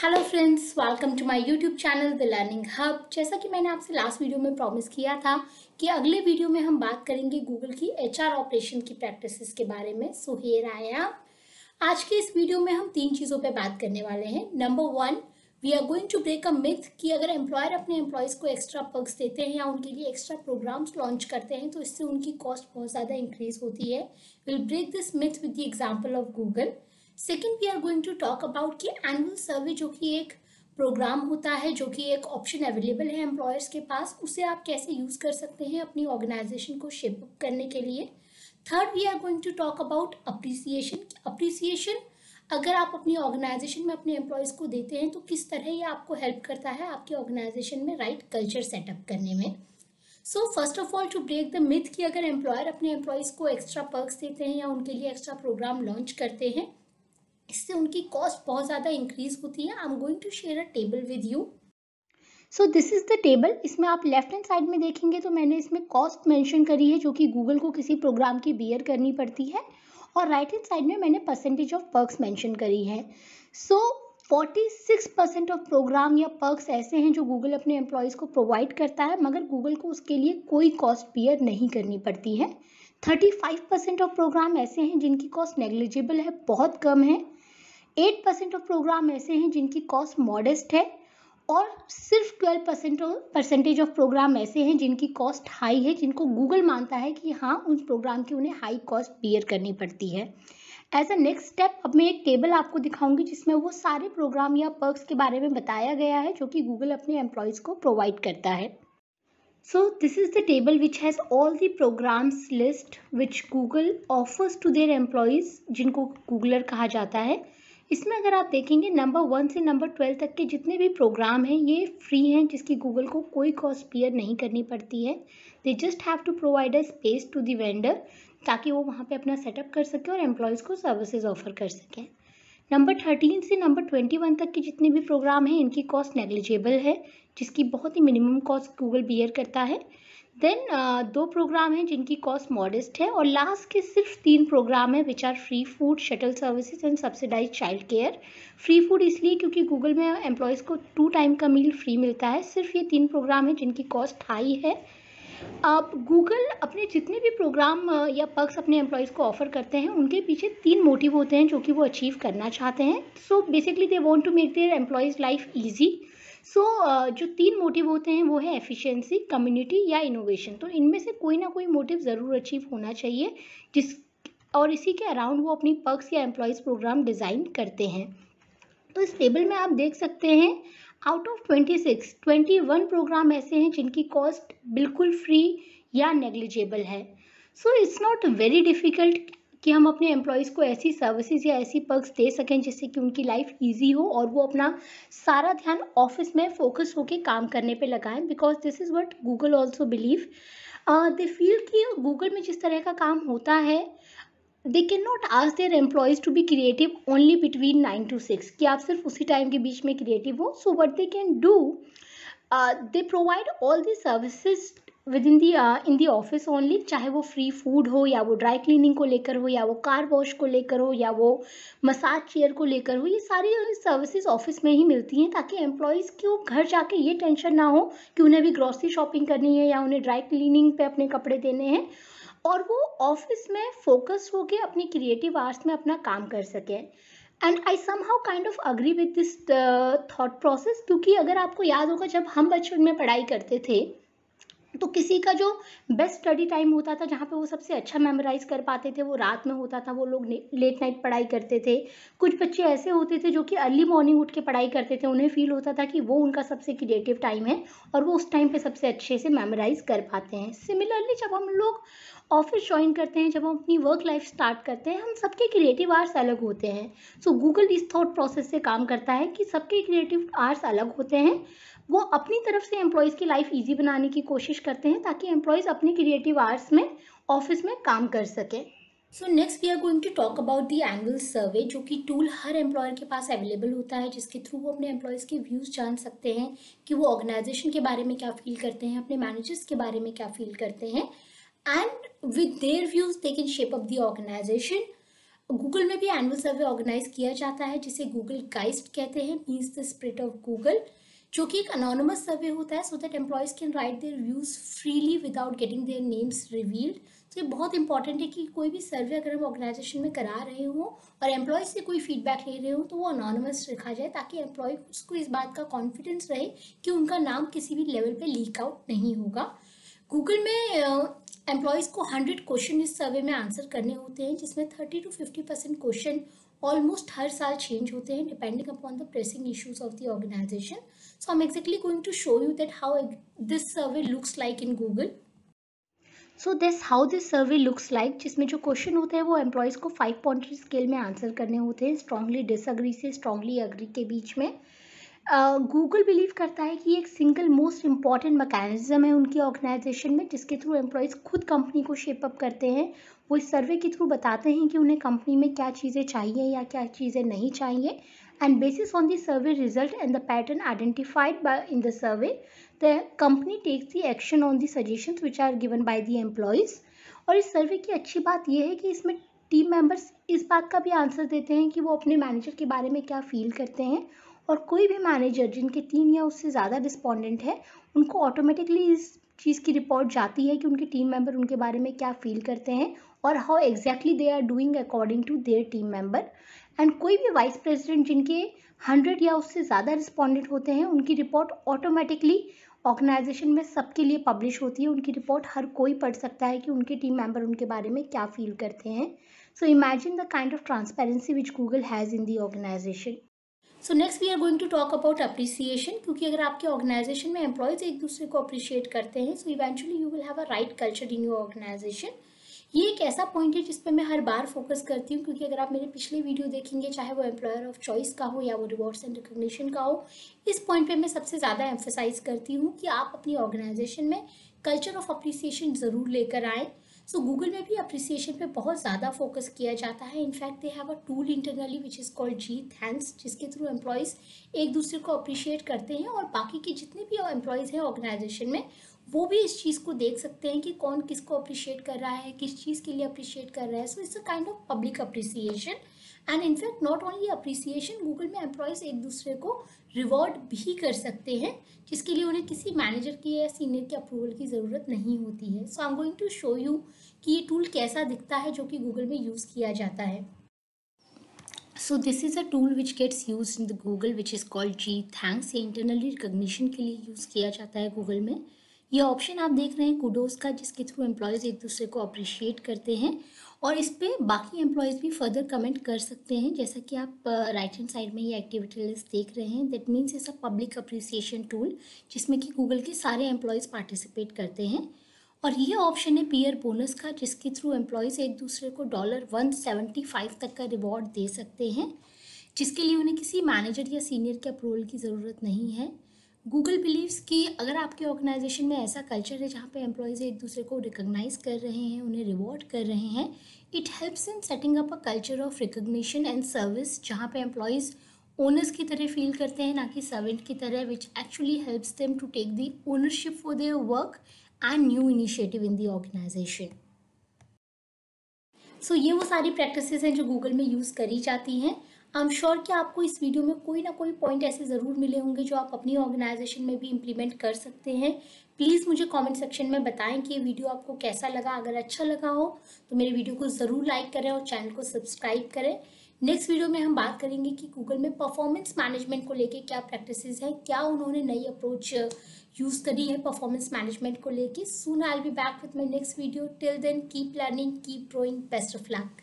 Hello friends, welcome to my YouTube channel the learning hub. जैसा कि मैंने आपसे लास्ट वीडियो में प्रॉमिस किया था कि अगले वीडियो में हम बात करेंगे गूगल की एचआर ऑपरेशन की प्रैक्टिसेस के बारे में। So here I am. आज के इस वीडियो में हम तीन चीज़ों पे बात करने वाले हैं। Number one, we are going to break a myth कि अगर एम्प्लॉयर अपने एम्प्लॉयज़ को एक्स्ट्रा पर्क्स देते हैं या उनके लिए एक्स्ट्रा प्रोग्राम्स लॉन्च करते हैं तो इससे उनकी कॉस्ट बहुत ज़्यादा इंक्रीज होती है। Will break this myth with the example of Google. Second, we are going to talk about कि एनुअल सर्वे जो कि एक प्रोग्राम होता है, जो कि एक ऑप्शन अवेलेबल है एम्प्लॉयर्स के पास, उसे आप कैसे यूज़ कर सकते हैं अपनी ऑर्गेनाइजेशन को शेप अप करने के लिए। Third, we are going to talk about appreciation अगर आप अपनी ऑर्गेनाइजेशन में अपने एम्प्लॉयज़ को देते हैं तो किस तरह ये आपको हेल्प करता है आपके ऑर्गेनाइजेशन में राइट कल्चर सेटअप करने में। So first of all, to break the myth कि अगर एम्प्लॉयर अपने एम्प्लॉयज़ को एक्स्ट्रा पर्क्स देते हैं या उनके लिए एक्स्ट्रा प्रोग्राम लॉन्च करते हैं, इससे उनकी कॉस्ट बहुत ज़्यादा इंक्रीज होती है। I am going to share a table with you. So this is the table. इसमें आप लेफ्ट हैंड साइड में देखेंगे तो मैंने इसमें कॉस्ट मेंशन करी है जो कि गूगल को किसी प्रोग्राम की बियर करनी पड़ती है, और राइट हैंड साइड में मैंने परसेंटेज ऑफ पर्क्स मेंशन करी है। सो 46% ऑफ प्रोग्राम या पर्क्स ऐसे हैं जो गूगल अपने एम्प्लॉयज़ को प्रोवाइड करता है, मगर गूगल को उसके लिए कोई कॉस्ट बियर नहीं करनी पड़ती है। 35% ऑफ प्रोग्राम ऐसे हैं जिनकी कॉस्ट नेग्लिजिबल है, बहुत कम है। 8% ऑफ प्रोग्राम ऐसे हैं जिनकी कॉस्ट मॉडेस्ट है, और सिर्फ 12% ऑफ प्रोग्राम ऐसे हैं जिनकी कॉस्ट हाई है, जिनको गूगल मानता है कि हाँ, उस प्रोग्राम की उन्हें हाई कॉस्ट बियर करनी पड़ती है। एज अ नेक्स्ट स्टेप, अब मैं एक टेबल आपको दिखाऊंगी जिसमें वो सारे प्रोग्राम या पर्क्स के बारे में बताया गया है जो कि गूगल अपने एम्प्लॉयज़ को प्रोवाइड करता है। So this is the table which has all the programs list which Google offers to their employees, जिनको गूगलर कहा जाता है। इसमें अगर आप देखेंगे नंबर 1 से नंबर 12 तक के जितने भी प्रोग्राम हैं ये फ्री हैं, जिसकी गूगल को कोई कॉस्ट बियर नहीं करनी पड़ती है। They just have to provide a space to the vendor ताकि वो वहाँ पे अपना सेटअप कर सके और एम्प्लॉयज़ को सर्विसेज ऑफर कर सकें। नंबर 13 से नंबर 21 तक के जितने भी प्रोग्राम हैं इनकी कॉस्ट नेग्लिजिबल है, जिसकी बहुत ही मिनिमम कॉस्ट गूगल बियर करता है। देन 2 प्रोग्राम हैं जिनकी कॉस्ट मॉडेस्ट है, और लास्ट के सिर्फ 3 प्रोग्राम हैं which are free food, shuttle services and subsidise child care. Free food इसलिए क्योंकि गूगल में एम्प्लॉयज़ को 2 टाइम का मील फ्री मिलता है। सिर्फ ये 3 प्रोग्राम हैं जिनकी कॉस्ट हाई है। अब गूगल अपने जितने भी प्रोग्राम या पर्क्स अपने एम्प्लॉयज़ को ऑफर करते हैं उनके पीछे 3 मोटिव होते हैं जो कि वो अचीव करना चाहते हैं। So basically they want to make their employees life easy. So जो 3 मोटिव होते हैं वो है एफिशिएंसी, कम्युनिटी या इनोवेशन। तो इनमें से कोई ना कोई मोटिव ज़रूर अचीव होना चाहिए, जिस और इसी के अराउंड वो अपनी पर्क्स या एम्प्लॉयज़ प्रोग्राम डिज़ाइन करते हैं। तो इस टेबल में आप देख सकते हैं आउट ऑफ 21 प्रोग्राम ऐसे हैं जिनकी कॉस्ट बिल्कुल फ्री या नेग्लिजिबल है। So it's not very difficult कि हम अपने एम्प्लॉयज़ को ऐसी सर्विसेज या ऐसी पर्क्स दे सकें जिससे कि उनकी लाइफ इजी हो और वो अपना सारा ध्यान ऑफिस में फोकस होके काम करने पे लगाएं, because this is what Google also believe. They feel कि गूगल में जिस तरह का काम होता है, they can not ask their employees to be creative only between 9 to 6, कि आप सिर्फ उसी टाइम के बीच में क्रिएटिव हो। So what they can do, they provide all the services with in the in the office only, चाहे वो free food हो या वो ड्राई क्लीनिंग को लेकर हो या वो कार वॉश को लेकर हो या वो मसाज चेयर को लेकर हो। ये सारी सर्विसेज ऑफिस में ही मिलती हैं ताकि एम्प्लॉयज़ को घर जाके ये टेंशन ना हो कि उन्हें भी ग्रॉसरी शॉपिंग करनी है या उन्हें ड्राई क्लीनिंग पे अपने कपड़े देने हैं, और वो ऑफिस में फोकस होके अपनी क्रिएटिव आर्ट्स में अपना काम कर सकें। And I somehow kind of agree with this thought process, क्योंकि अगर आपको याद होगा जब हम बचपन में पढ़ाई करते थे तो किसी का जो बेस्ट स्टडी टाइम होता था, जहाँ पे वो सबसे अच्छा मेमोराइज कर पाते थे, वो रात में होता था। वो लोग लेट नाइट पढ़ाई करते थे। कुछ बच्चे ऐसे होते थे जो कि अर्ली मॉर्निंग उठ के पढ़ाई करते थे। उन्हें फील होता था कि वो उनका सबसे क्रिएटिव टाइम है और वो उस टाइम पे सबसे अच्छे से मेमोराइज कर पाते हैं। सिमिलरली जब हम लोग ऑफिस ज्वाइन करते हैं, जब हम अपनी वर्क लाइफ स्टार्ट करते हैं, हम सबके क्रिएटिव आवर्स अलग होते हैं। सो गूगल इस थॉट प्रोसेस से काम करता है कि सबके क्रिएटिव आवर्स अलग होते हैं। वो अपनी तरफ से एम्प्लॉयज़ की लाइफ इजी बनाने की कोशिश करते हैं ताकि एम्प्लॉयज़ अपने क्रिएटिव आवर्स में ऑफिस में काम कर सकें। So next we are going to talk about the annual survey, जो कि टूल हर एम्प्लॉयर के पास अवेलेबल होता है, जिसके थ्रू वो अपने एम्प्लॉयज़ के व्यूज़ जान सकते हैं कि वो ऑर्गेनाइजेशन के बारे में क्या फील करते हैं, अपने मैनेजर्स के बारे में क्या फील करते हैं, and with their views they can shape up the organisation. Google में भी एनुअल सर्वे ऑर्गेनाइज किया जाता है जिसे गूगल गाइस्ट कहते हैं, means the spirit of Google, जो कि एक अनोनिमस सर्वे होता है so that employees can write their views freely without getting their names revealed. तो ये बहुत इंपॉर्टेंट है कि कोई भी सर्वे अगर हम ऑर्गेनाइजेशन में करा रहे हो और एम्प्लॉयज से कोई फीडबैक ले रहे हो तो वो अनोनिमस रखा जाए, ताकि एम्प्लॉय को इस बात का कॉन्फिडेंस रहे कि उनका नाम किसी भी लेवल पे लीक आउट नहीं होगा। गूगल में एम्प्लॉयज़ को 100 क्वेश्चन इस सर्वे में आंसर करने होते हैं, जिसमें 30 to 50% क्वेश्चन ऑलमोस्ट हर साल चेंज होते हैं depending upon the pressing issues of the organisation. So I am exactly going to show you that how this survey looks like in Google. So this how this survey looks like, जिसमें जो question होते हैं वो employees को 5 point scale में answer करने होते हैं, स्ट्रांगली डिसअग्री से स्ट्रांगली अग्री के बीच में। गूगल बिलीव करता है कि एक सिंगल मोस्ट इम्पॉर्टेंट मैकेनिज्म है उनकी ऑर्गेनाइजेशन में, जिसके थ्रू एम्प्लॉयज़ खुद कंपनी को शेप अप करते हैं। वो इस सर्वे के थ्रू बताते हैं कि उन्हें कंपनी में क्या चीज़ें चाहिए या क्या चीज़ें नहीं चाहिए, and basis on the survey result and the pattern identified by in the survey the company takes the action on the suggestions which are given by the employees. और इस सर्वे की अच्छी बात यह है कि इसमें टीम मेंबर्स इस बात का भी आंसर देते हैं कि वो अपने मैनेजर के बारे में क्या फील करते हैं, और कोई भी मैनेजर जिनके 3 या उससे ज़्यादा रिस्पोंडेंट है उनको ऑटोमेटिकली इस चीज़ की रिपोर्ट जाती है कि उनके टीम मेंबर उनके बारे में क्या फील करते हैं और how exactly they are doing according to their team member. And कोई भी वाइस प्रेसिडेंट जिनके 100 या उससे ज़्यादा रिस्पोंडेंट होते हैं उनकी रिपोर्ट ऑटोमेटिकली ऑर्गेनाइजेशन में सबके लिए पब्लिश होती है। उनकी रिपोर्ट हर कोई पढ़ सकता है कि उनके टीम मेंबर उनके बारे में क्या फील करते हैं। So imagine the kind of transparency which Google has in the organisation. So next we are going to talk about appreciation, क्योंकि अगर आपके ऑर्गेनाइजेशन में एम्प्लॉयज एक दूसरे को अप्रिशिएट करते हैं so eventually you will have a right culture in your organisation. ये एक ऐसा पॉइंट है जिस पे मैं हर बार फोकस करती हूँ, क्योंकि अगर आप मेरे पिछले वीडियो देखेंगे, चाहे वो एम्प्लॉयर ऑफ चॉइस का हो या वो रिवॉर्ड्स एंड रिकॉग्निशन का हो, इस पॉइंट पे मैं सबसे ज़्यादा एम्फेसाइज करती हूँ कि आप अपनी ऑर्गेनाइजेशन में कल्चर ऑफ अप्रिसिएशन ज़रूर लेकर आएँ। सो गूगल में भी अप्रिसिएशन पे बहुत ज़्यादा फोकस किया जाता है। In fact they have a tool internally which is called G thanks, जिसके थ्रू एम्प्लॉयज़ एक दूसरे को अप्रिशिएट करते हैं और बाकी के जितने भी एम्प्लॉयज़ हैं ऑर्गेनाइजेशन में वो भी इस चीज़ को देख सकते हैं कि कौन किसको अप्रिशिएट कर रहा है, किस चीज़ के लिए अप्रिशिएट कर रहा है। So it's a kind of public appreciation. And in fact not only appreciation, Google में एम्प्लॉयज़ एक दूसरे को रिवॉर्ड भी कर सकते हैं, जिसके लिए उन्हें किसी मैनेजर की या सीनियर के अप्रूवल की ज़रूरत नहीं होती है। So I am going to show you कि ये टूल कैसा दिखता है जो कि गूगल में यूज़ किया जाता है। So this is a tool which gets use in the Google which is called G thanks. ये इंटरनली रिकॉग्निशन के लिए यूज़ किया जाता है गूगल में। ये ऑप्शन आप देख रहे हैं कुडोज का, जिसके थ्रू एम्प्लॉयज़ एक दूसरे को अप्रिशिएट करते हैं और इस पर बाकी एम्प्लॉयज़ भी फर्दर कमेंट कर सकते हैं। जैसा कि आप राइट हैंड साइड में ये एक्टिविटी लिस्ट देख रहे हैं, that means it's a public appreciation tool जिसमें कि गूगल के सारे एम्प्लॉयज़ पार्टिसिपेट करते हैं। और ये ऑप्शन है पीयर बोनस का, जिसके थ्रू एम्प्लॉयज़ एक दूसरे को $175 तक का रिवॉर्ड दे सकते हैं, जिसके लिए उन्हें किसी मैनेजर या सीनियर के अप्रूवल की ज़रूरत नहीं है। गूगल बिलीव्स कि अगर आपके ऑर्गेनाइजेशन में ऐसा कल्चर है जहाँ पे एम्प्लॉयज़ एक दूसरे को रिकॉग्नाइज कर रहे हैं, उन्हें रिवॉर्ड कर रहे हैं, it helps in setting up a culture of recognition and service, जहाँ पे एम्प्लॉयज़ ओनर्स की तरह फील करते हैं, ना कि सर्वेंट की तरह, which actually helps them to take the ownership for their work and new initiative in the organisation. So ये वो सारी प्रैक्टिसेस हैं जो गूगल में यूज़ करी जाती हैं। आई एम श्योर कि आपको इस वीडियो में कोई ना कोई पॉइंट ऐसे ज़रूर मिले होंगे जो आप अपनी ऑर्गेनाइजेशन में भी इम्प्लीमेंट कर सकते हैं। प्लीज़ मुझे कमेंट सेक्शन में बताएं कि ये वीडियो आपको कैसा लगा। अगर अच्छा लगा हो तो मेरे वीडियो को ज़रूर लाइक करें और चैनल को सब्सक्राइब करें। नेक्स्ट वीडियो में हम बात करेंगे कि गूगल में परफॉर्मेंस मैनेजमेंट को लेके क्या प्रैक्टिसेस हैं, क्या उन्होंने नई अप्रोच यूज़ करी है परफॉर्मेंस मैनेजमेंट को लेके। Soon I will be back with my next video. Till then keep learning, keep growing, best of luck.